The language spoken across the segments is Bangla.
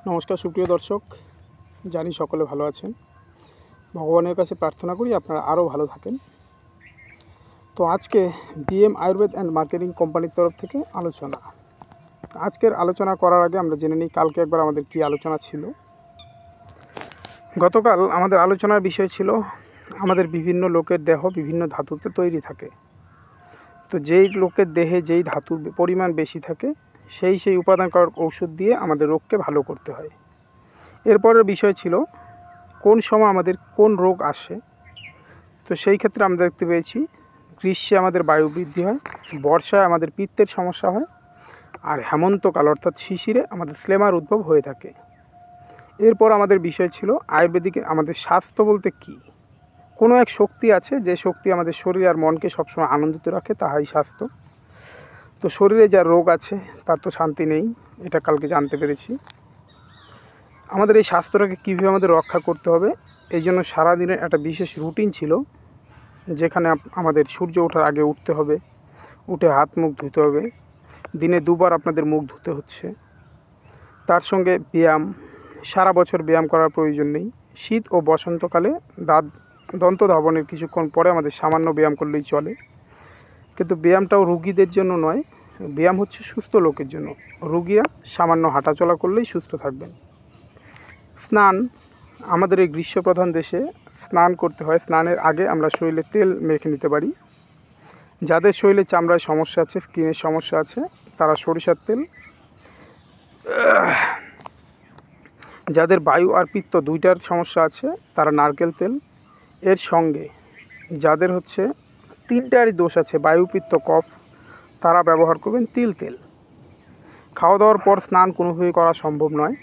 নমস্কার সুপ্রিয় দর্শক, জানি সকলে ভালো আছেন। ভগবানের কাছে প্রার্থনা করি আপনারা আরও ভালো থাকেন। তো আজকে বিএম আয়ুর্বেদ অ্যান্ড মার্কেটিং কোম্পানির তরফ থেকে আলোচনা। আজকের আলোচনা করার আগে আমরা জেনে নিই কালকে একবার আমাদের কী আলোচনা ছিল। গতকাল আমাদের আলোচনার বিষয় ছিল আমাদের বিভিন্ন লোকের দেহ বিভিন্ন ধাতুতে তৈরি থাকে। তো যেই লোকের দেহে যেই ধাতুর পরিমাণ বেশি থাকে সেই উপাদানকারক ঔষধ দিয়ে আমাদের রোগকে ভালো করতে হয়। এরপরের বিষয় ছিল কোন সময় আমাদের কোন রোগ আসে। তো সেই ক্ষেত্রে আমরা দেখতে পেয়েছি গ্রীষ্মে আমাদের বায়ু বৃদ্ধি হয়, বর্ষায় আমাদের পিত্তের সমস্যা হয়, আর হেমন্তকাল অর্থাৎ শিশিরে আমাদের ফ্লেমার উদ্ভব হয়ে থাকে। এরপর আমাদের বিষয় ছিল আয়ুর্বেদিকে আমাদের স্বাস্থ্য বলতে কী। কোনো এক শক্তি আছে যে শক্তি আমাদের শরীর আর মনকে সবসময় আনন্দিত রাখে, তাহাই স্বাস্থ্য। তো শরীরে যা রোগ আছে তার তো শান্তি নেই, এটা কালকে জানতে পেরেছি। আমাদের এই স্বাস্থ্যটাকে কীভাবে আমাদের রক্ষা করতে হবে, এই জন্য সারাদিনের একটা বিশেষ রুটিন ছিল, যেখানে আমাদের সূর্য ওঠার আগে উঠতে হবে, উঠে হাত মুখ ধুতে হবে, দিনে 2 বার আপনাদের মুখ ধুতে হচ্ছে। তার সঙ্গে ব্যায়াম, সারা বছর ব্যায়াম করার প্রয়োজন নেই। শীত ও বসন্তকালে দন্ত ধাবনের কিছুক্ষণ পরে আমাদের সামান্য ব্যায়াম করলেই চলে। কিন্তু ব্যায়ামটাও রুগীদের জন্য নয়, ব্যায়াম হচ্ছে সুস্থ লোকের জন্য। রুগীরা সামান্য হাঁটাচলা করলেই সুস্থ থাকবেন। স্নান, আমাদের এই গ্রীষ্মপ্রধান দেশে স্নান করতে হয়। স্নানের আগে আমরা শরীরে তেল মেখে নিতে পারি। যাদের শরীরে চামড়ায় সমস্যা আছে, স্কিনের সমস্যা আছে, তারা সরিষার তেল, যাদের বায়ু আর পিত্ত দুইটার সমস্যা আছে তারা নারকেল তেল, এর সঙ্গে যাদের হচ্ছে 3টারই দোষ আছে, বায়ু পিত্ত কফ, তারা ব্যবহার করবেন তিল তেল। খাওয়া দাওয়ার পর স্নান কোনোভাবেই করা সম্ভব নয়।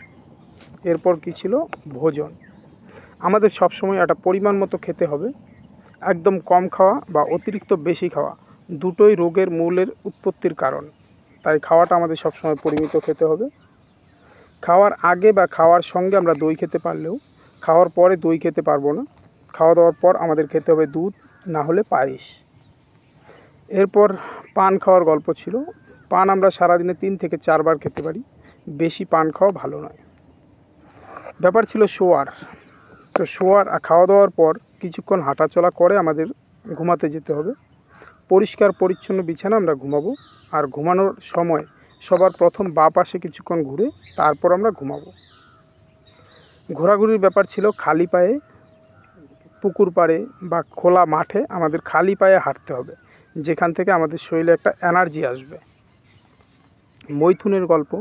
এরপর কী ছিল, ভোজন। আমাদের সবসময় একটা পরিমাণ মতো খেতে হবে। একদম কম খাওয়া বা অতিরিক্ত বেশি খাওয়া দুটোই রোগের মূলের উৎপত্তির কারণ। তাই খাওয়াটা আমাদের সবসময় পরিমিত খেতে হবে। খাওয়ার আগে বা খাওয়ার সঙ্গে আমরা দই খেতে পারলেও খাওয়ার পরে দই খেতে পারবো না। খাওয়া দাওয়ার পর আমাদের খেতে হবে দুধ, না হলে পায়েস। এরপর পান খাওয়ার গল্প ছিল। পান আমরা সারাদিনে 3 থেকে 4 বার খেতে পারি, বেশি পান খাওয়া ভালো নয়। ব্যাপার ছিল শোয়ার। তো শোয়ার আর খাওয়া দাওয়ার পর কিছুক্ষণ হাঁটাচলা করে আমাদের ঘুমাতে যেতে হবে। পরিষ্কার পরিচ্ছন্ন বিছানা আমরা ঘুমাবো, আর ঘুমানোর সময় সবার প্রথম বাঁ পাশে কিছুক্ষণ ঘুরে তারপর আমরা ঘুমাবো। ঘোরাঘুরির ব্যাপার ছিল খালি পায়ে পুকুর পাড়ে বা খোলা মাঠে আমাদের খালি পায়ে হাঁটতে হবে, যেখান থেকে আমাদের শরীরে একটা এনার্জি আসবে। মৈথুনের গল্প,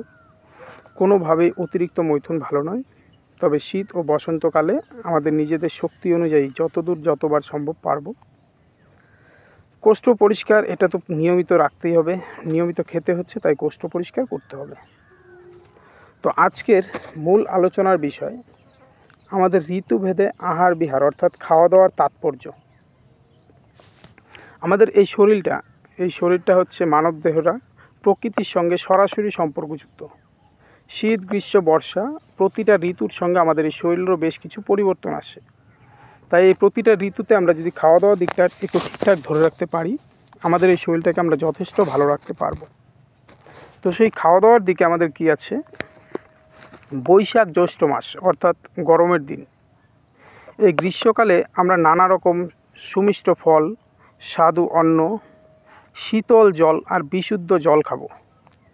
কোনোভাবেই অতিরিক্ত মৈথুন ভালো নয়। তবে শীত ও বসন্তকালে আমাদের নিজেদের শক্তি অনুযায়ী যতদূর যতবার সম্ভব পারব। কোষ্ঠ পরিষ্কার, এটা তো নিয়মিত রাখতেই হবে, নিয়মিত খেতে হচ্ছে, তাই কোষ্ঠ পরিষ্কার করতে হবে। তো আজকের মূল আলোচনার বিষয় আমাদের ঋতুভেদে আহার বিহার অর্থাৎ খাওয়া দাওয়ার তাৎপর্য। আমাদের এই শরীরটা হচ্ছে মানব দেহটা প্রকৃতির সঙ্গে সরাসরি সম্পর্কযুক্ত। শীত গ্রীষ্ম বর্ষা প্রতিটা ঋতুর সঙ্গে আমাদের এই শরীরেরও বেশ কিছু পরিবর্তন আসে। তাই এই প্রতিটা ঋতুতে আমরা যদি খাওয়া দাওয়া দিকটা একটু ঠিকঠাক ধরে রাখতে পারি, আমাদের এই শরীরটাকে আমরা যথেষ্ট ভালো রাখতে পারবো। তো সেই খাওয়া দাওয়ার দিকে আমাদের কি আছে, বৈশাখ জ্যৈষ্ঠ মাস অর্থাৎ গরমের দিন। এই গ্রীষ্মকালে আমরা নানা রকম সুমিষ্ট ফল, স্বাদু অন্ন, শীতল জল আর বিশুদ্ধ জল খাবো।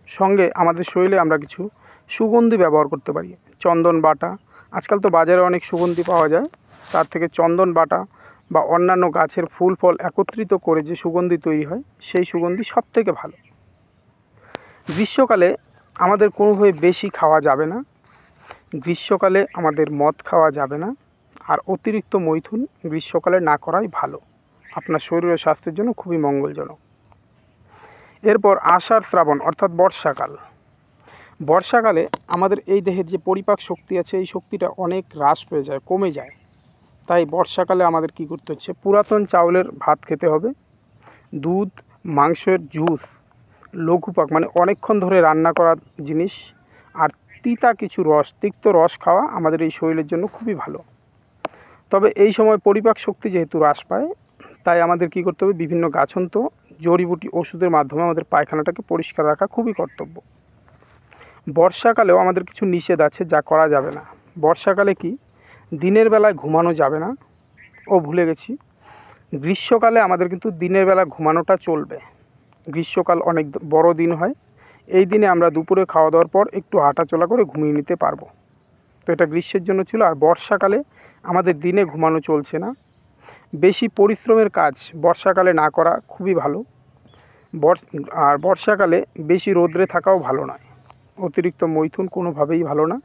সঙ্গে আমাদের শরীরে আমরা কিছু সুগন্ধি ব্যবহার করতে পারি। চন্দন বাটা, আজকাল তো বাজারে অনেক সুগন্ধি পাওয়া যায়, তার থেকে চন্দন বাটা বা অন্যান্য গাছের ফুল ফল একত্রিত করে যে সুগন্ধি তৈরি হয়, সেই সুগন্ধি সব থেকে ভালো। গ্রীষ্মকালে আমাদের কোনোভাবে বেশি খাওয়া যাবে না। গ্রীষ্মকালে আমাদের মদ খাওয়া যাবে না, আর অতিরিক্ত মৈথুন গ্রীষ্মকালে না করাই ভালো, আপনার শরীর ও স্বাস্থ্যের জন্য খুবই মঙ্গলজনক। এরপর আষাঢ় শ্রাবণ অর্থাৎ বর্ষাকাল। বর্ষাকালে আমাদের এই দেহের যে পরিপাক শক্তি আছে, এই শক্তিটা অনেক হ্রাস পেয়ে যায়, কমে যায়। তাই বর্ষাকালে আমাদের কি করতে হচ্ছে, পুরাতন চাউলের ভাত খেতে হবে, দুধ, মাংসের জুস, লঘুপাক মানে অনেকক্ষণ ধরে রান্না করা জিনিস, আর তিতা কিছু রস, তিক্ত রস খাওয়া আমাদের এই শরীরের জন্য খুবই ভালো। তবে এই সময় পরিপাক শক্তি যেহেতু হ্রাস পায়, তাই আমাদের কি করতে হবে, বিভিন্ন গাছন্ত জড়িবুটি ওষুধের মাধ্যমে আমাদের পায়খানাটাকে পরিষ্কার রাখা খুবই কর্তব্য। বর্ষাকালেও আমাদের কিছু নিষেধ আছে যা করা যাবে না। বর্ষাকালে কি দিনের বেলায় ঘুমানো যাবে না, ভুলে গেছি। গ্রীষ্মকালে আমাদের কিন্তু দিনের বেলা ঘুমানোটা চলবে। গ্রীষ্মকাল অনেক বড় দিন হয়, এই দিনে আমরা দুপুরে খাওয়া দাওয়ার পর একটু হাঁটাচলা করে ঘুমিয়ে নিতে পারবো। তো এটা গ্রীষ্মের জন্য ছিল। আর বর্ষাকালে আমাদের দিনে ঘুমানো চলছে না। বেশি পরিশ্রমের কাজ বর্ষাকালে না করা খুবই ভালো। আর বর্ষাকালে বেশি রোদ্রে থাকাও ভালো নয়। অতিরিক্ত মৈথুন কোনোভাবেই ভালো না।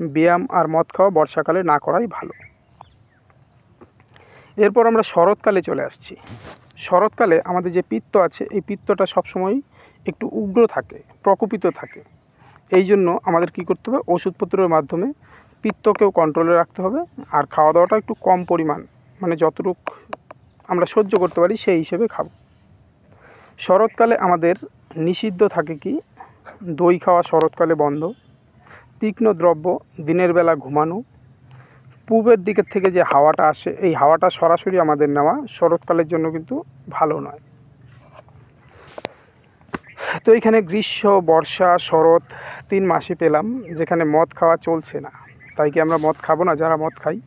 ব্যায়াম আর মদ খাওয়া বর্ষাকালে না করাই ভালো। এরপর আমরা শরৎকালে চলে আসছি। শরৎকালে আমাদের যে পিত্ত আছে, এই পিত্তটা সবসময় একটু উগ্র থাকে, প্রকোপিত থাকে। এই জন্য আমাদের কী করতে হবে, ওষুধপত্রের মাধ্যমে পিত্তকেও কন্ট্রোলে রাখতে হবে। আর খাওয়া দাওয়াটা একটু কম পরিমাণ, মানে যতটুকু আমরা সহ্য করতে পারি সেই হিসেবে খাবো। শরৎকালে আমাদের নিষিদ্ধ থাকে কি, দই খাওয়া শরৎকালে বন্ধ। তীক্ষ্ণ দ্রব্য, দিনের বেলা ঘুমানো, পূর্বের দিকের থেকে যে হাওয়াটা আসে এই হাওয়াটা সরাসরি আমাদের নেওয়া শরৎকালের জন্য কিন্তু ভালো নয়। তো এখানে গ্রীষ্ম, বর্ষা, শরৎ 3 মাসই পেলাম যেখানে মদ খাওয়া চলছে না। তাই কি আমরা মদ খাবো না যারা মদ খাই?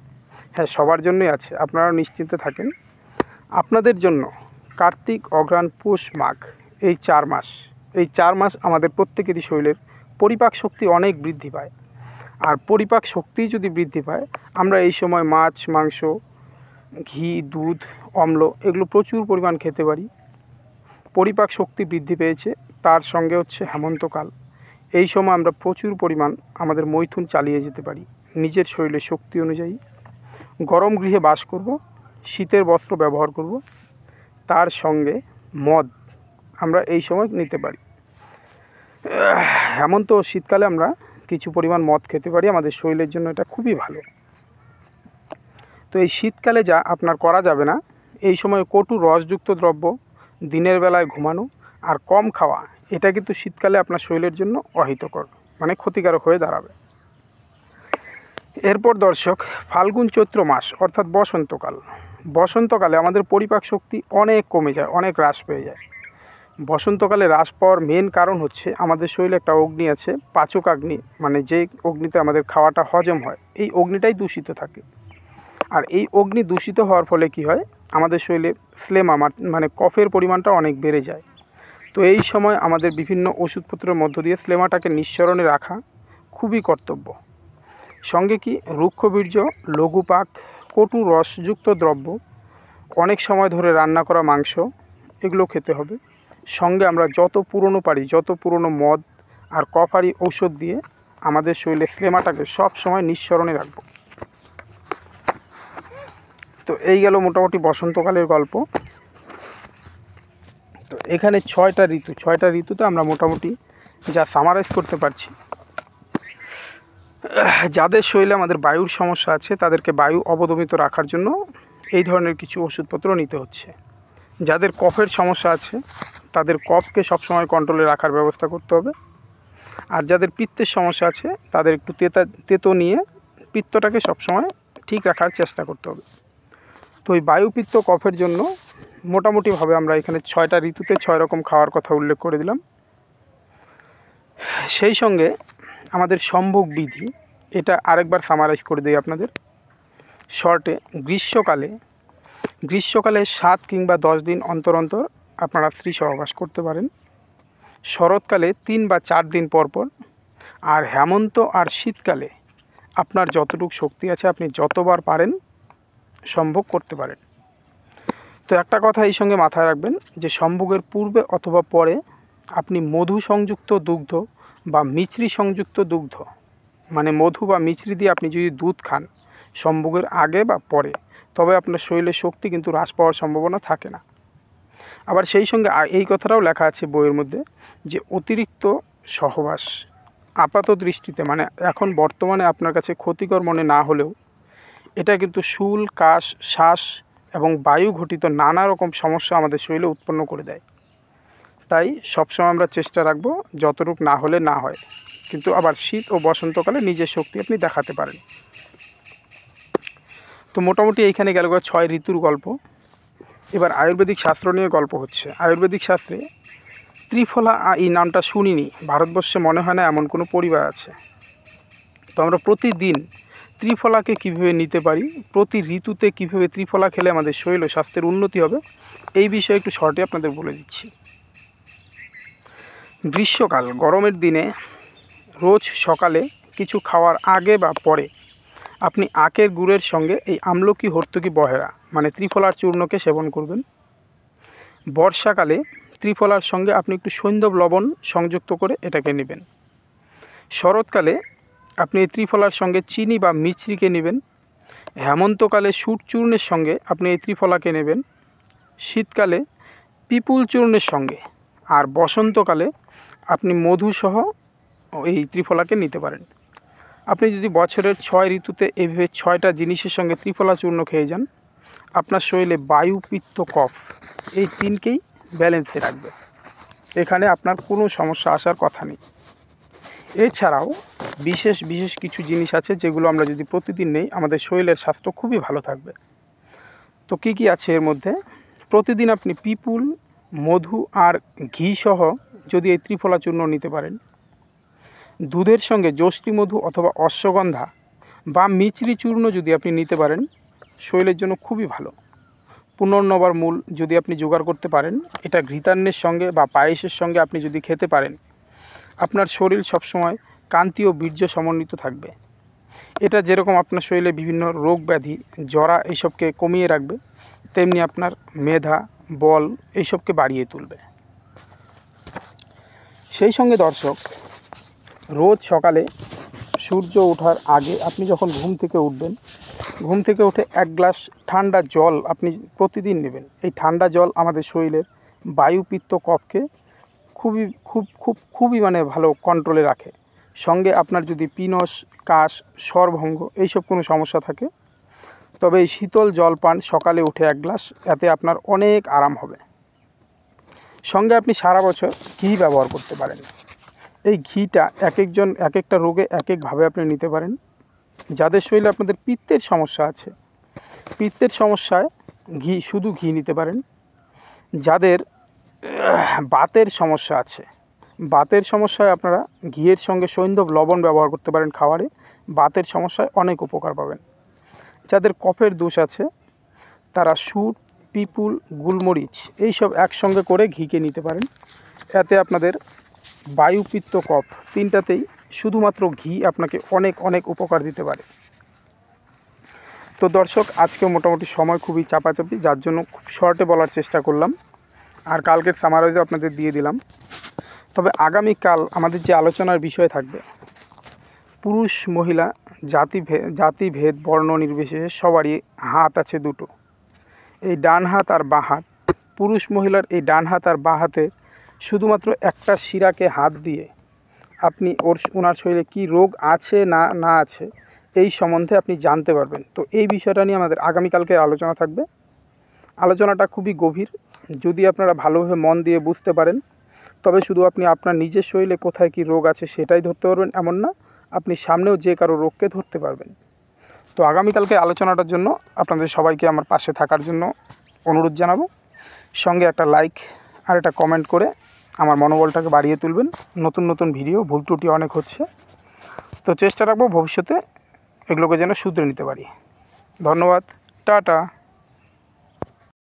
হ্যাঁ, সবার জন্যই আছে, আপনারা নিশ্চিন্তে থাকেন। আপনাদের জন্য কার্তিক, অঘ্রাণ, পৌষ, মাঘ এই 4 মাস আমাদের প্রত্যেকেরই শরীরের পরিপাক শক্তি অনেক বৃদ্ধি পায়। আর পরিপাক শক্তি যদি বৃদ্ধি পায়, আমরা এই সময় মাছ, মাংস, ঘি, দুধ, অম্ল এগুলো প্রচুর পরিমাণ খেতে পারি। পরিপাক শক্তি বৃদ্ধি পেয়েছে, তার সঙ্গে হচ্ছে হেমন্তকাল। এই সময় আমরা প্রচুর পরিমাণ আমাদের মৈথুন চালিয়ে যেতে পারি নিজের শরীরের শক্তি অনুযায়ী। গরম গৃহে বাস করব, শীতের বস্ত্র ব্যবহার করব, তার সঙ্গে মদ আমরা এই সময় নিতে পারি। হেমন্ত ও শীতকালে আমরা কিছু পরিমাণ মদ খেতে পারি, আমাদের শরীরের জন্য এটা খুবই ভালো। তো এই শীতকালে যা আপনার করা যাবে না, এই সময় কটু রসযুক্ত দ্রব্য, দিনের বেলায় ঘুমানো আর কম খাওয়া, এটা কিন্তু শীতকালে আপনার শরীরের জন্য অহিতকর, মানে ক্ষতিকারক হয়ে দাঁড়াবে। এরপর দর্শক, ফাল্গুন চৈত্র মাস অর্থাৎ বসন্তকাল। বসন্তকালে আমাদের পরিপাক শক্তি অনেক কমে যায়, অনেক হ্রাস পেয়ে যায়। বসন্তকালে হ্রাস পাওয়ার মেন কারণ হচ্ছে আমাদের শরীরে একটা অগ্নি আছে, পাচক অগ্নি, মানে যে অগ্নিতে আমাদের খাওয়াটা হজম হয়, এই অগ্নিটাই দূষিত থাকে। আর এই অগ্নি দূষিত হওয়ার ফলে কি হয়, আমাদের শরীরে ফ্লেমা, মানে কফের পরিমাণটা অনেক বেড়ে যায়। তো এই সময় আমাদের বিভিন্ন ওষুধপত্রের মধ্য দিয়ে ফ্লেমাটাকে নিঃসরণে রাখা খুবই কর্তব্য। সঙ্গে কি রুক্ষবীর্য, লঘুপাক, কটু রসযুক্ত দ্রব্য, অনেক সময় ধরে রান্না করা মাংস এগুলো খেতে হবে। সঙ্গে আমরা যত পুরনো মদ আর কফারি ঔষধ দিয়ে আমাদের শরীরে ফ্লেমাটাকে সব সময় নিঃসরণে রাখব। তো এই গেল মোটামুটি বসন্তকালের গল্প। তো এখানে 6টা ঋতুতে আমরা মোটামুটি যা সামারাইজ করতে পারছি। যাদের শরীরে আমাদের বায়ুর সমস্যা আছে তাদেরকে বায়ু অবদমিত রাখার জন্য এই ধরনের কিছু ওষুধপত্র নিতে হচ্ছে। যাদের কফের সমস্যা আছে তাদের কফকে সবসময় কন্ট্রোলে রাখার ব্যবস্থা করতে হবে। আর যাদের পিত্তের সমস্যা আছে তাদের একটু তেতো নিয়ে পিত্তটাকে সবসময় ঠিক রাখার চেষ্টা করতে হবে। তো এই বায়ু, পিত্ত, কফের জন্য মোটামুটিভাবে আমরা এখানে 6টা ঋতুতে 6 রকম খাওয়ার কথা উল্লেখ করে দিলাম। সেই সঙ্গে আমাদের সম্ভোগ বিধি, এটা আরেকবার সামারাইজ করে দিই আপনাদের শর্টে। গ্রীষ্মকালে 7 কিংবা 10 দিন অন্তর অন্তর আপনারা স্ত্রী সহবাস করতে পারেন। শরৎকালে 3 বা 4 দিন পর পর। আর হেমন্ত আর শীতকালে আপনার যতটুকু শক্তি আছে আপনি যতবার পারেন সম্ভোগ করতে পারেন। তো একটা কথা এই সঙ্গে মাথায় রাখবেন যে সম্ভোগের পূর্বে অথবা পরে আপনি মধু সংযুক্ত দুগ্ধ বা মিছরি সংযুক্ত দুগ্ধ, মানে মধু বা মিছরি দিয়ে আপনি যদি দুধ খান সম্ভোগের আগে বা পরে, তবে আপনার শরীরের শক্তি কিন্তু হ্রাস পাওয়ার সম্ভাবনা থাকে না। আবার সেই সঙ্গে এই কথাটাও লেখা আছে বইয়ের মধ্যে যে অতিরিক্ত সহবাস আপাত দৃষ্টিতে, মানে এখন বর্তমানে আপনার কাছে ক্ষতিকর মনে না হলেও এটা কিন্তু শুল, কাশ, শ্বাস এবং বায়ু ঘটিত নানা রকম সমস্যা আমাদের শরীরে উৎপন্ন করে দেয়। তাই সবসময় আমরা চেষ্টা রাখব যতটুকু না হলে না হয়, কিন্তু আবার শীত ও বসন্তকালে নিজের শক্তি আপনি দেখাতে পারেন। তো মোটামুটি এইখানে গেল 6 ঋতুর গল্প। এবার আয়ুর্বেদিক শাস্ত্র নিয়ে গল্প হচ্ছে। আয়ুর্বেদিক শাস্ত্রে ত্রিফলা এই নামটা শুনিনি, ভারতবর্ষে মনে হয় না এমন কোনো পরিবার আছে। তো আমরা প্রতিদিন ত্রিফলাকে কীভাবে নিতে পারি, প্রতি ঋতুতে কীভাবে ত্রিফলা খেলে আমাদের শরীর ও স্বাস্থ্যের উন্নতি হবে, এই বিষয়ে একটু শর্টে আপনাদের বলে দিচ্ছি। গ্রীষ্মকাল গরমের দিনে রোজ সকালে কিছু খাওয়ার আগে বা পরে আপনি আখের গুড়ের সঙ্গে এই আমলকি, হর্তকি, বহেরা মানে ত্রিফলার চূর্ণকে সেবন করবেন। বর্ষাকালে ত্রিফলার সঙ্গে আপনি একটু সৈন্ধব লবণ সংযুক্ত করে এটাকে নেবেন। শরৎকালে আপনি এই ত্রিফলার সঙ্গে চিনি বা মিছরিকে নেবেন। হেমন্তকালে সুট চূর্ণের সঙ্গে আপনি এই ত্রিফলাকে নেবেন। শীতকালে পিপুল চূর্ণের সঙ্গে, আর বসন্তকালে আপনি মধুসহ এই ত্রিফলাকে নিতে পারেন। আপনি যদি বছরের 6 ঋতুতে এইভাবে 6টা জিনিসের সঙ্গে ত্রিফলা চূর্ণ খেয়ে যান, আপনার শরীরে বায়ু, পিত্ত, কফ এই 3কেই ব্যালেন্সে রাখবে। এখানে আপনার কোনো সমস্যা আসার কথা নেই। এছাড়াও বিশেষ বিশেষ কিছু জিনিস আছে যেগুলো আমরা যদি প্রতিদিন নেই, আমাদের শরীরের স্বাস্থ্য খুবই ভালো থাকবে। তো কী কী আছে এর মধ্যে? প্রতিদিন আপনি পিপুল, মধু আর ঘি সহ যদি এই ত্রিফলা চূর্ণ নিতে পারেন, দুধের সঙ্গে যষ্টি মধু অথবা অশ্বগন্ধা বা মিছরি চূর্ণ যদি আপনি নিতে পারেন, শরীরের জন্য খুবই ভালো। পুনর্নবার মূল যদি আপনি জোগাড় করতে পারেন, এটা ঘৃতান্নের সঙ্গে বা পায়েসের সঙ্গে আপনি যদি খেতে পারেন, আপনার শরীর সবসময় কান্তি ও বীর্য সমন্বিত থাকবে। এটা যেরকম আপনার শরীরে বিভিন্ন রোগ ব্যাধি, জরা এইসবকে কমিয়ে রাখবে, তেমনি আপনার মেধা, বল এইসবকে বাড়িয়ে তুলবে। সেই সঙ্গে দর্শক, রোজ সকালে সূর্য ওঠার আগে আপনি যখন ঘুম থেকে উঠবেন, ঘুম থেকে উঠে 1 গ্লাস ঠান্ডা জল আপনি প্রতিদিন নেবেন। এই ঠান্ডা জল আমাদের শরীরের বায়ু, পিত্ত, কফকে খুবই মানে ভালো কন্ট্রোলে রাখে। সঙ্গে আপনার যদি পিনস, কাশ, স্বরভঙ্গ এইসব কোনো সমস্যা থাকে, তবে এই শীতল জল পান সকালে উঠে 1 গ্লাস, এতে আপনার অনেক আরাম হবে। সঙ্গে আপনি সারা বছর ঘি ব্যবহার করতে পারেন। এই ঘিটা এক একটা রোগে এক একভাবে আপনি নিতে পারেন। যাদের শরীরে আপনাদের পিত্তের সমস্যা আছে, পিত্তের সমস্যায় শুধু ঘি নিতে পারেন। যাদের বাতের সমস্যা আছে, বাতের সমস্যায় আপনারা ঘিয়ের সঙ্গে সৈন্ধব লবণ ব্যবহার করতে পারেন খাবারে, বাতের সমস্যায় অনেক উপকার পাবেন। যাদের কফের দোষ আছে, তারা সুট, পিপুল, গুলমরিচ এইসব একসঙ্গে করে ঘিকে নিতে পারেন। এতে আপনাদের বায়ু, পিত্ত, কফ 3টাতেই শুধুমাত্র ঘি আপনাকে অনেক অনেক উপকার দিতে পারে। তো দর্শক, আজকে মোটামুটি সময় খুবই চাপাচাপি, যার জন্য খুব শর্টে বলার চেষ্টা করলাম, আর কালকের সামারাইজও আপনাদের দিয়ে দিলাম। তবে আগামীকাল আমাদের যে আলোচনার বিষয় থাকবে, পুরুষ মহিলা জাতিভেদ বর্ণ নির্বিশেষে সবারই হাত আছে 2টো। এই ডান হাত আর বাঁ হাত, পুরুষ মহিলার এই ডান হাত আর বাঁ হাতে শুধুমাত্র একটা শিরাকে হাত দিয়ে আপনি ওনার শরীরে কী রোগ আছে না আছে এই সম্বন্ধে আপনি জানতে পারবেন। তো এই বিষয়টা নিয়ে আমাদের আগামীকালকে আলোচনা থাকবে। আলোচনাটা খুবই গভীর, যদি আপনারা ভালোভাবে মন দিয়ে বুঝতে পারেন, তবে শুধু আপনি আপনার নিজের শরীরে কোথায় কী রোগ আছে সেটাই ধরতে পারবেন এমন না, আপনি সামনেও যে কারো রোগকে ধরতে পারবেন। তো আগামীকালকে আলোচনাটার জন্য আপনাদের সবাইকে আমার পাশে থাকার জন্য অনুরোধ জানাবো। সঙ্গে একটা লাইক আর একটা কমেন্ট করে আমার মনোবলটাকে বাড়িয়ে তুলবেন। নতুন নতুন ভিডিও, ভুল ত্রুটি অনেক হচ্ছে, তো চেষ্টা রাখবো ভবিষ্যতে এগুলোকে যেন শুধরে নিতে পারি। ধন্যবাদ, টাটা।